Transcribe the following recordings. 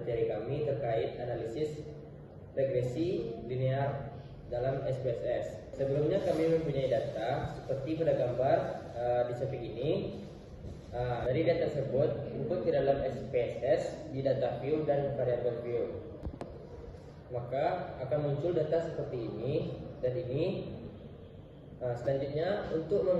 materi kami terkait analisis regresi linear dalam SPSS. Sebelumnya kami mempunyai data seperti pada gambar di samping ini. Dari data tersebut input ke dalam SPSS di data view dan variable view, maka akan muncul data seperti ini dan ini. Selanjutnya untuk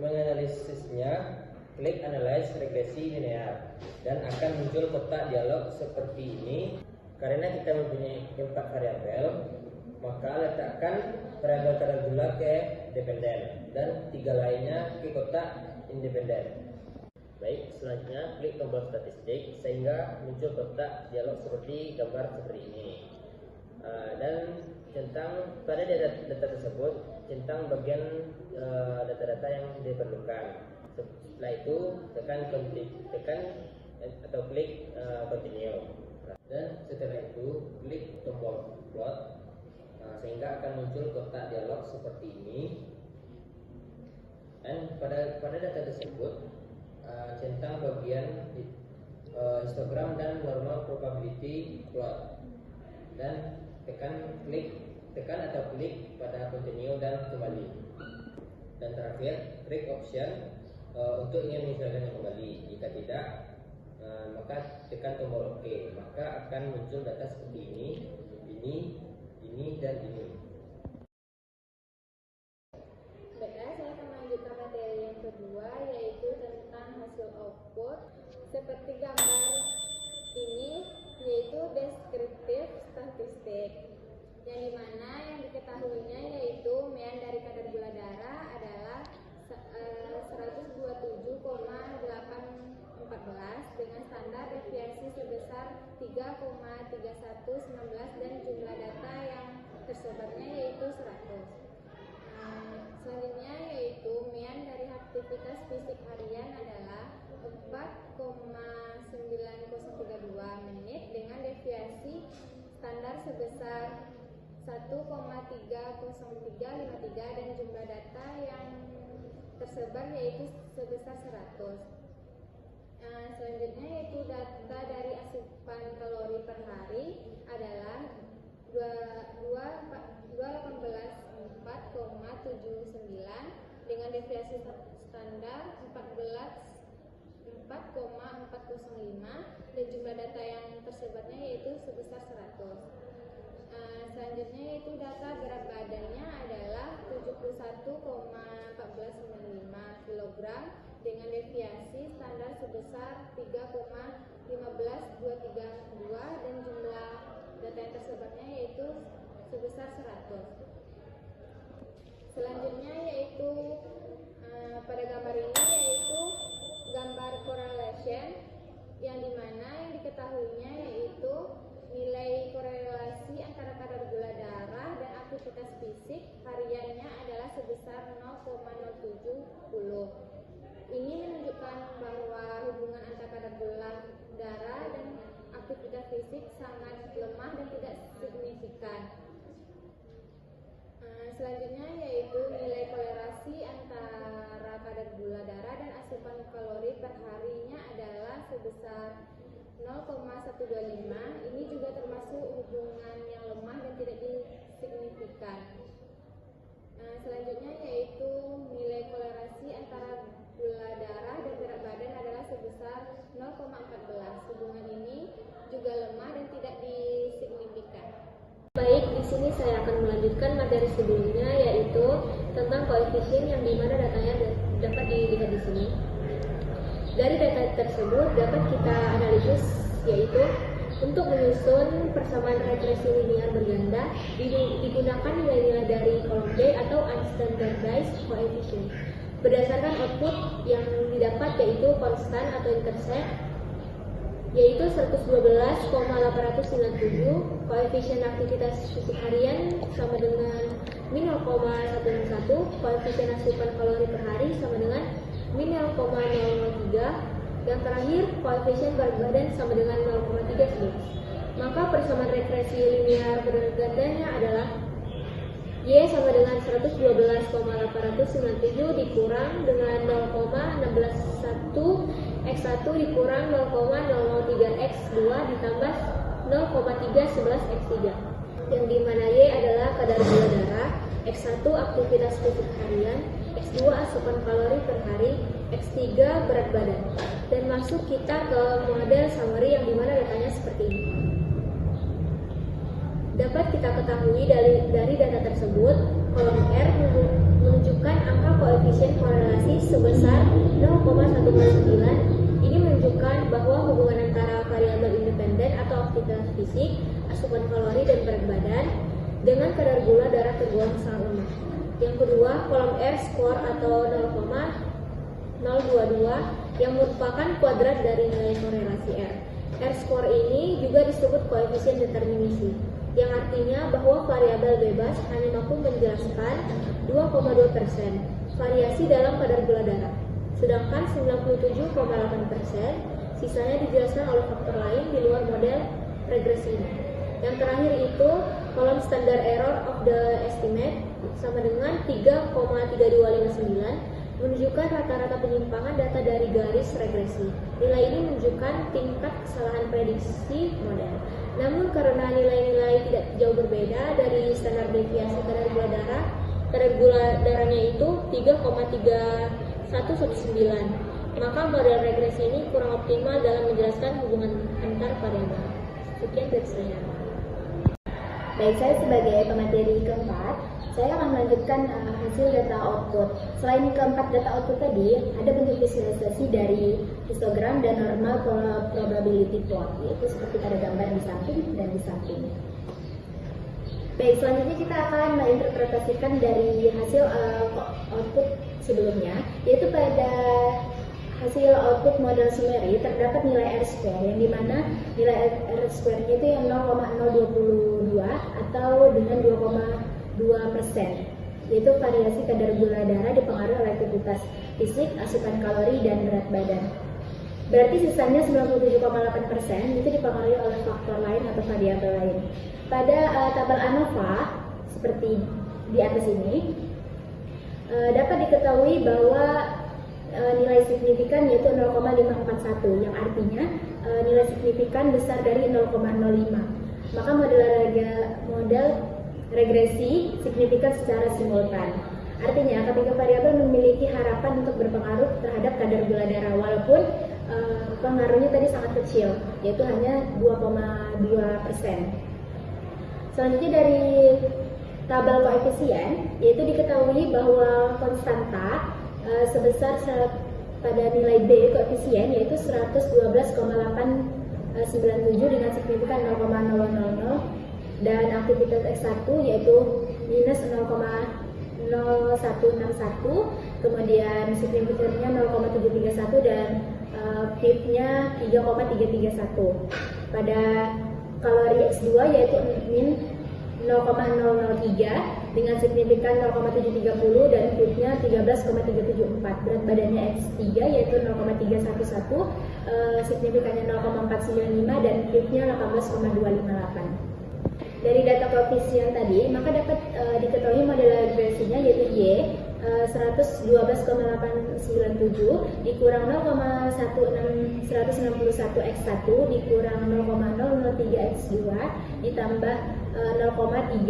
menganalisisnya, klik analyze regresi linear dan akan muncul kotak dialog seperti ini. Karena kita mempunyai 4 variabel, maka letakkan variabel kadar gula ke dependen dan 3 lainnya ke kotak independen. Baik, selanjutnya klik tombol statistik sehingga muncul kotak dialog seperti gambar seperti ini. Dan centang pada data tersebut, centang bagian data-data yang diperlukan. Setelah itu tekan atau klik continue. Dan setelah itu klik tombol plot sehingga akan muncul kotak dialog seperti ini. Dan pada data tersebut centang bagian histogram dan normal probability plot dan tekan atau klik pada continue dan kembali. Dan terakhir klik option untuk ingin menyesuaikan kembali. Jika tidak, maka tekan tombol OK. Maka akan muncul data seperti ini dan ini. Baiklah, saya akan melanjutkan materi yang kedua, yaitu tentang hasil output. Seperti gambar ini, yaitu deskriptif statistik, yang dimana yang diketahuinya yaitu mean dari kadar gula darah adalah 127,814 dengan standar deviasi sebesar 3,3119 dan jumlah data yang tersebarnya yaitu 100. Selanjutnya yaitu mean dari aktivitas fisik harian adalah 4,9032 menit dengan deviasi standar sebesar 1,30353 dan jumlah data yang tersebar yaitu sebesar 100. Selanjutnya yaitu data dari asupan kalori per hari adalah 218,4,79 dengan deviasi standar 4,405 dan jumlah data yang tersebarnya yaitu sebesar 100. Selanjutnya yaitu data berat badannya adalah 71,1495 kg dengan deviasi standar sebesar 3,15232 dan jumlah data yang tersebarnya yaitu sebesar 100. Selanjutnya yaitu pada gambar ini yaitu gambar correlation, yang dimana yang diketahuinya yaitu nilai korelasi antara kadar gula darah dan aktivitas fisik hariannya adalah sebesar 0,070. Ini menunjukkan bahwa hubungan antara kadar gula darah dan aktivitas fisik sangat lemah dan tidak signifikan. Selanjutnya yaitu nilai korelasi antara kadar gula darah dan asupan kalori per harinya adalah sebesar 0,125. Ini juga termasuk hubungan yang lemah dan tidak signifikan. Selanjutnya yaitu nilai korelasi antara gula darah dan berat badan adalah sebesar 0,14. Hubungan ini juga lemah dan tidak signifikan. Baik, di sini saya akan melanjutkan materi sebelumnya, yaitu tentang koefisien yang dimana datanya dapat dilihat di sini. Dari data tersebut dapat kita analisis, yaitu untuk menyusun persamaan regresi linear berganda digunakan nilai-nilai dari kolom D atau unstandardized coefficient. Berdasarkan output yang didapat yaitu konstan atau intercept, yaitu 112,897, koefisien aktivitas fisik harian sama dengan min 0,111, koefisien asupan kalori per hari sama dengan min 0,003, dan terakhir koefisien berat badan sama dengan 0,3. Maka persamaan regresi linear bergandanya adalah Y sama dengan 112,897 dikurang dengan 0,161 X1 dikurang 0,003 X2 ditambah 0,311 X3, yang dimana Y adalah kadar gula darah, X1 aktivitas fisik harian, X2 asupan kalori per hari, X3 berat badan. Dan masuk kita ke model summary yang dimana datanya seperti ini. Dapat kita ketahui dari data tersebut, kolom R menunjukkan angka koefisien korelasi sebesar 0,109. Ini menunjukkan bahwa hubungan antara variabel independen atau aktivitas fisik, asupan kalori dan berat badan dengan kadar gula darah tergolong sangat lemah. Yang kedua, kolom R score atau 0,022 yang merupakan kuadrat dari nilai korelasi R. R score ini juga disebut koefisien determinisi, yang artinya bahwa variabel bebas hanya mampu menjelaskan 2,2% variasi dalam kadar gula darah, sedangkan 97,8% sisanya dijelaskan oleh faktor lain di luar model regresi ini. Yang terakhir itu kolom standar error of the estimate sama dengan 3,3259 menunjukkan rata-rata penyimpangan data dari garis regresi. Nilai ini menunjukkan tingkat kesalahan prediksi model. Namun karena nilai-nilai tidak jauh berbeda dari standar deviasi kadar gula darahnya itu 3,3119, maka model regresi ini kurang optimal dalam menjelaskan hubungan antar variabel. Sekian dari saya. Baik, saya sebagai pemateri keempat, saya akan melanjutkan hasil data output. Selain keempat data output tadi, ada bentuk visualisasi dari histogram dan normal probability plot, yaitu seperti pada gambar di samping dan di samping. Baik, selanjutnya kita akan menginterpretasikan dari hasil output sebelumnya, yaitu pada hasil output model summary terdapat nilai R-square, yang dimana nilai R-square-nya itu yang 0,022 atau dengan 2,2%, yaitu variasi kadar gula darah dipengaruhi oleh aktivitas fisik, asupan kalori, dan berat badan. Berarti sisanya 97,8% itu dipengaruhi oleh faktor lain atau variabel lain. Pada tabel ANOVA seperti di atas ini dapat diketahui bahwa nilai signifikan yaitu 0,541, yang artinya nilai signifikan besar dari 0,05. Maka model regresi signifikan secara simultan. Artinya ketika variabel memiliki harapan untuk berpengaruh terhadap kadar gula darah, walaupun pengaruhnya tadi sangat kecil, yaitu hanya 2,2%. Selanjutnya dari tabel koefisien, yaitu diketahui bahwa konstanta sebesar pada nilai B koefisien yaitu 112,897 dengan signifikan 0,000, dan aktivitas X1 yaitu minus 0,0161, kemudian signifikannya 0,731 dan P-nya 3,331. Pada kalori X2 yaitu min 0,003 dengan signifikan 0,730 dan P-nya 13,374. Berat badannya X3 yaitu 0,311, signifikannya 0,495 dan P-nya 18,258. Dari data koefisien tadi, maka dapat diketahui model regresinya yaitu Y 112,897 dikurang 161 X1 dikurang 0,003 X2 ditambah 0,311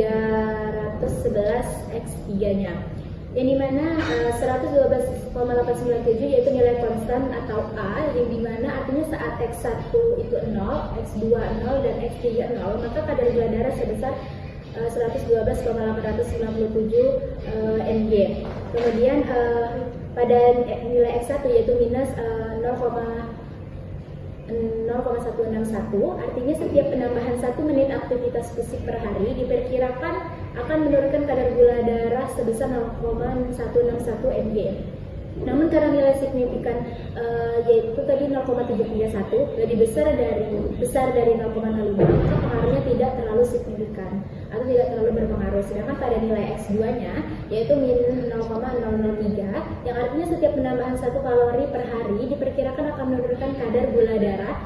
X3 nya, yang dimana 112,897 yaitu nilai konstan atau A, yang dimana artinya saat X1 itu 0, X2 0 dan X3 0, maka kadar gula darah sebesar 112,897 mg. Kemudian pada nilai X1 yaitu minus 0,161, artinya setiap penambahan 1 menit aktivitas fisik per hari diperkirakan akan menurunkan kadar gula darah sebesar 0,161 mg. Namun karena nilai signifikan yaitu tadi 0,731 lebih besar dari 0,05, maka pengaruhnya tidak terlalu signifikan atau tidak terlalu berpengaruh. Sedangkan pada nilai X2-nya yaitu min 0,003, yang artinya setiap penambahan 1 kalori per hari diperkirakan akan menurunkan kadar gula darah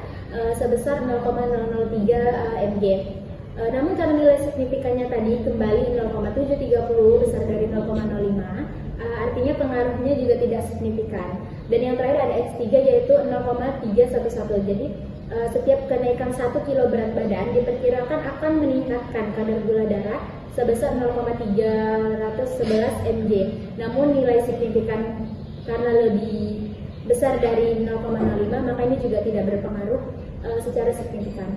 sebesar 0,003 mg. Namun karena nilai signifikannya tadi kembali 0,730 besar dari 0,05, artinya pengaruhnya juga tidak signifikan. Dan yang terakhir ada X3 yaitu 0,311. Jadi setiap kenaikan 1 kilo berat badan diperkirakan akan meningkatkan kadar gula darah sebesar 0,311 mg. Namun nilai signifikan karena lebih besar dari 0,05 maka ini juga tidak berpengaruh secara signifikan.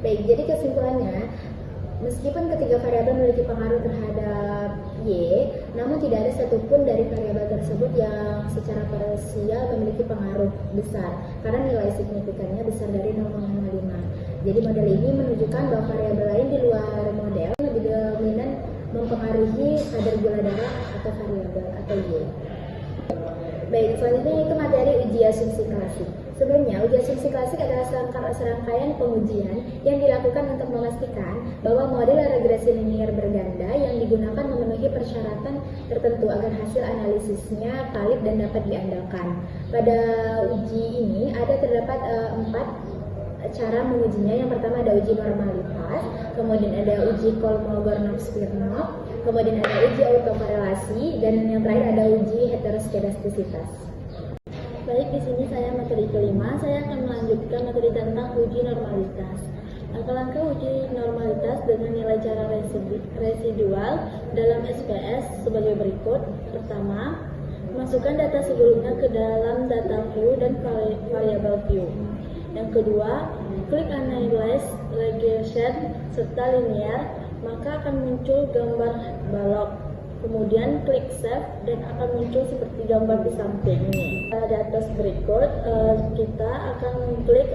Baik, jadi kesimpulannya, meskipun ketiga variabel memiliki pengaruh terhadap Y, namun tidak ada satupun dari variabel tersebut yang secara parsial memiliki pengaruh besar karena nilai signifikannya besar dari 0,05. Jadi model ini menunjukkan bahwa variabel lain di luar model lebih dominan mempengaruhi kadar gula darah atau variabel atau Y. Baik, selanjutnya itu materi uji asumsi klasik. Sebelumnya, uji asumsi klasik adalah serangkaian pengujian yang dilakukan untuk memastikan bahwa model regresi linier berganda yang digunakan memenuhi persyaratan tertentu agar hasil analisisnya valid dan dapat diandalkan. Pada uji ini terdapat 4 cara mengujinya. Yang pertama ada uji normalitas, kemudian ada uji Kolmogorov-Smirnov, kemudian ada uji autokorelasi, dan yang terakhir ada uji heteroskedastisitas. Baik, di sini saya materi kelima. Saya akan melanjutkan materi tentang uji normalitas. Langkah-langkah uji normalitas dengan nilai cara residual dalam SPS sebagai berikut. Pertama, masukkan data sebelumnya ke dalam data view dan variable view. Yang kedua, klik Analyze Regression serta linear, maka akan muncul gambar balok. Kemudian klik Save dan akan muncul seperti gambar di samping ini. Di atas berikut, kita akan klik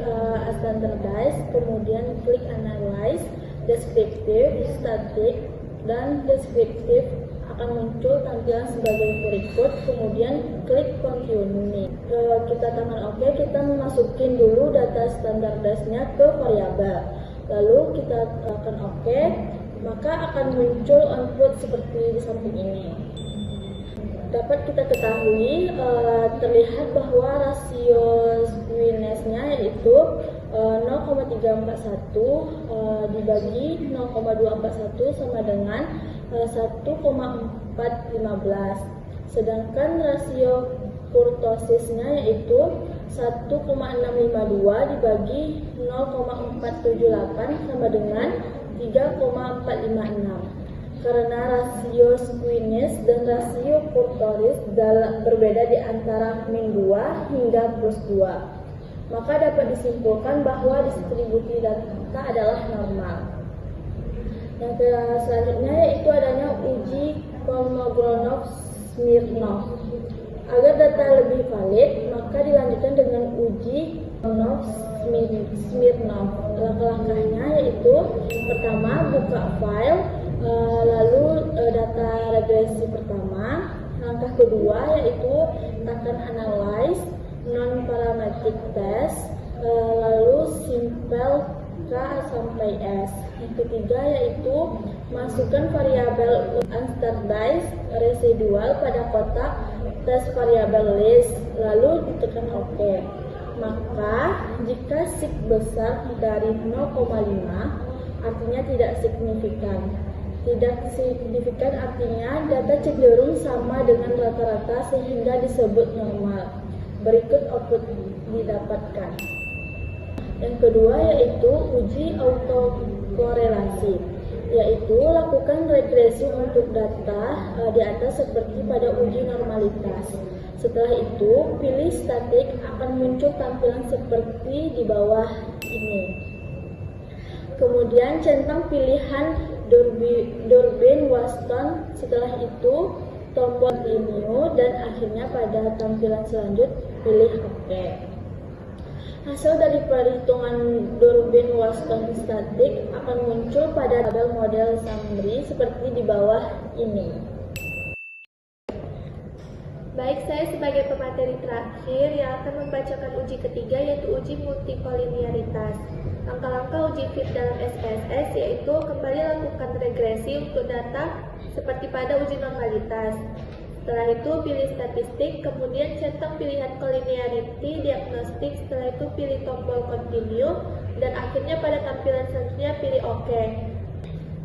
Standardize, kemudian klik Analyze, Descriptive, Static, dan Descriptive akan muncul tampilan sebagai berikut, kemudian klik Continue. Kita tekan OK, kita masukin dulu data standardize-nya ke variabel. Lalu kita tekan OK, maka akan muncul output seperti di samping ini. Dapat kita ketahui terlihat bahwa rasio skewness-nya yaitu 0,341 dibagi 0,241 sama dengan 1,415. Sedangkan rasio kurtosisnya yaitu 1,652 dibagi 0,478 sama dengan 3,456. Karena rasio skewness dan rasio kurtosis berbeda di antara min 2 hingga plus 2, maka dapat disimpulkan bahwa distribusi data adalah normal. Yang selanjutnya yaitu adanya uji Kolmogorov-Smirnov. Agar data lebih valid, maka dilanjutkan dengan uji Kolmogorov-Smirnov. Langkah-langkahnya yaitu pertama, buka file, lalu data regresi pertama. Langkah kedua yaitu tekan Analyze, Non-Parametric Test, lalu Simple K sampai S. Yang ketiga yaitu masukkan variabel unstandardized residual pada kotak test variabel list, lalu ditekan OK. Maka jika sig besar dari 0,5 artinya tidak signifikan. Tidak signifikan artinya data cenderung sama dengan rata-rata sehingga disebut normal. Berikut output didapatkan. Yang kedua yaitu uji autokorelasi, yaitu lakukan regresi untuk data di atas seperti pada uji normalitas. Setelah itu, pilih statik, akan muncul tampilan seperti di bawah ini. Kemudian centang pilihan Durbin-Waston, setelah itu tombol Continue, dan akhirnya pada tampilan selanjutnya pilih OK. Hasil dari perhitungan Durbin-Waston statik akan muncul pada tabel model summary seperti di bawah ini. Baik, saya sebagai pemateri terakhir yang akan membacakan uji ketiga yaitu uji multikolinearitas. Langkah-langkah uji fit dalam SPSS yaitu kembali lakukan regresi untuk data seperti pada uji normalitas. Setelah itu pilih statistik, kemudian centang pilihan collinearity diagnostik, setelah itu pilih tombol continue, dan akhirnya pada tampilan selanjutnya pilih OK.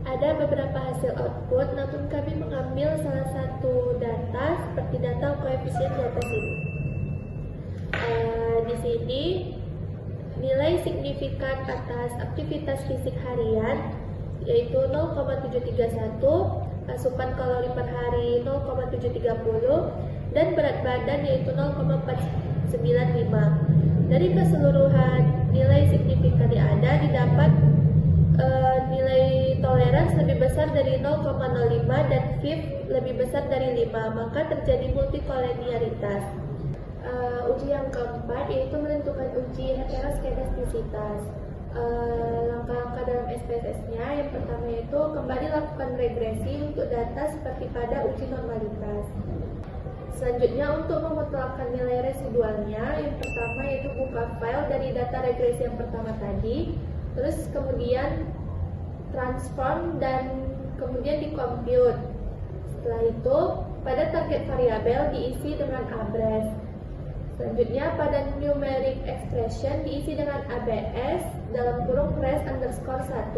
Ada beberapa hasil output, namun kami mengambil salah satu data seperti data koefisien di atas ini. sini nilai signifikan atas aktivitas fisik harian yaitu 0,731, asupan kalori per hari 0,730, dan berat badan yaitu 0,495. Dari keseluruhan nilai signifikan yang ada didapat nilai toleransi lebih besar dari 0,05 dan FIF lebih besar dari 5, maka terjadi multikolenialitas. Uji yang keempat yaitu menentukan uji heteroskedastisitas. Langkah-langkah dalam SPSS-nya yang pertama yaitu kembali lakukan regresi untuk data seperti pada uji normalitas. Selanjutnya untuk memutlakkan nilai residualnya, yang pertama yaitu buka file dari data regresi yang pertama tadi, terus kemudian transform dan kemudian dikompute. Setelah itu pada target variabel diisi dengan abres. Selanjutnya pada numeric expression diisi dengan ABS dalam kurung res underscore 1.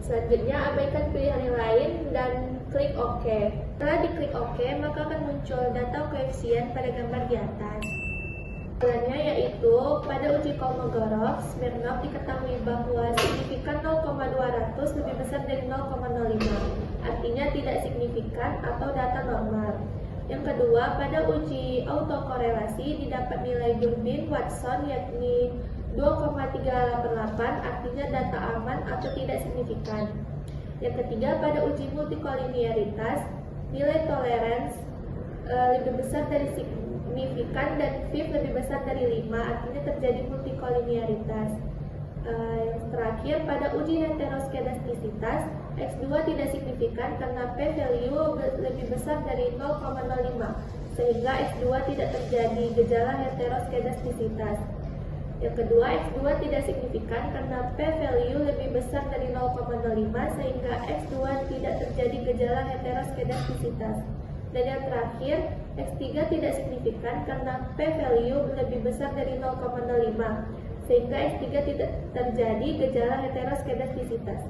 Selanjutnya abaikan pilihan yang lain dan klik OK. Setelah diklik OK, maka akan muncul data koefisien pada gambar di atas. Jawabannya yaitu pada uji Kolmogorov, Smirnov diketahui bahwa signifikan 0,200 lebih besar dari 0,05, artinya tidak signifikan atau data normal. Yang kedua, pada uji autokorelasi didapat nilai Durbin-Watson yakni 2,388, artinya data aman atau tidak signifikan. Yang ketiga, pada uji multikoliniaritas, nilai toleransi lebih besar dari signifikan dan FIF lebih besar dari 5, artinya terjadi multikoliniaritas. Yang terakhir, pada uji heteroskedastisitas, X2 tidak signifikan karena p-value lebih besar dari 0,05, sehingga X2 tidak terjadi gejala heteroskedastisitas. Yang kedua, X2 tidak signifikan karena p-value lebih besar dari 0,05, sehingga X2 tidak terjadi gejala heteroskedastisitas. Dan yang terakhir, X3 tidak signifikan karena p-value lebih besar dari 0,05, sehingga X3 tidak terjadi gejala heteroskedastisitas.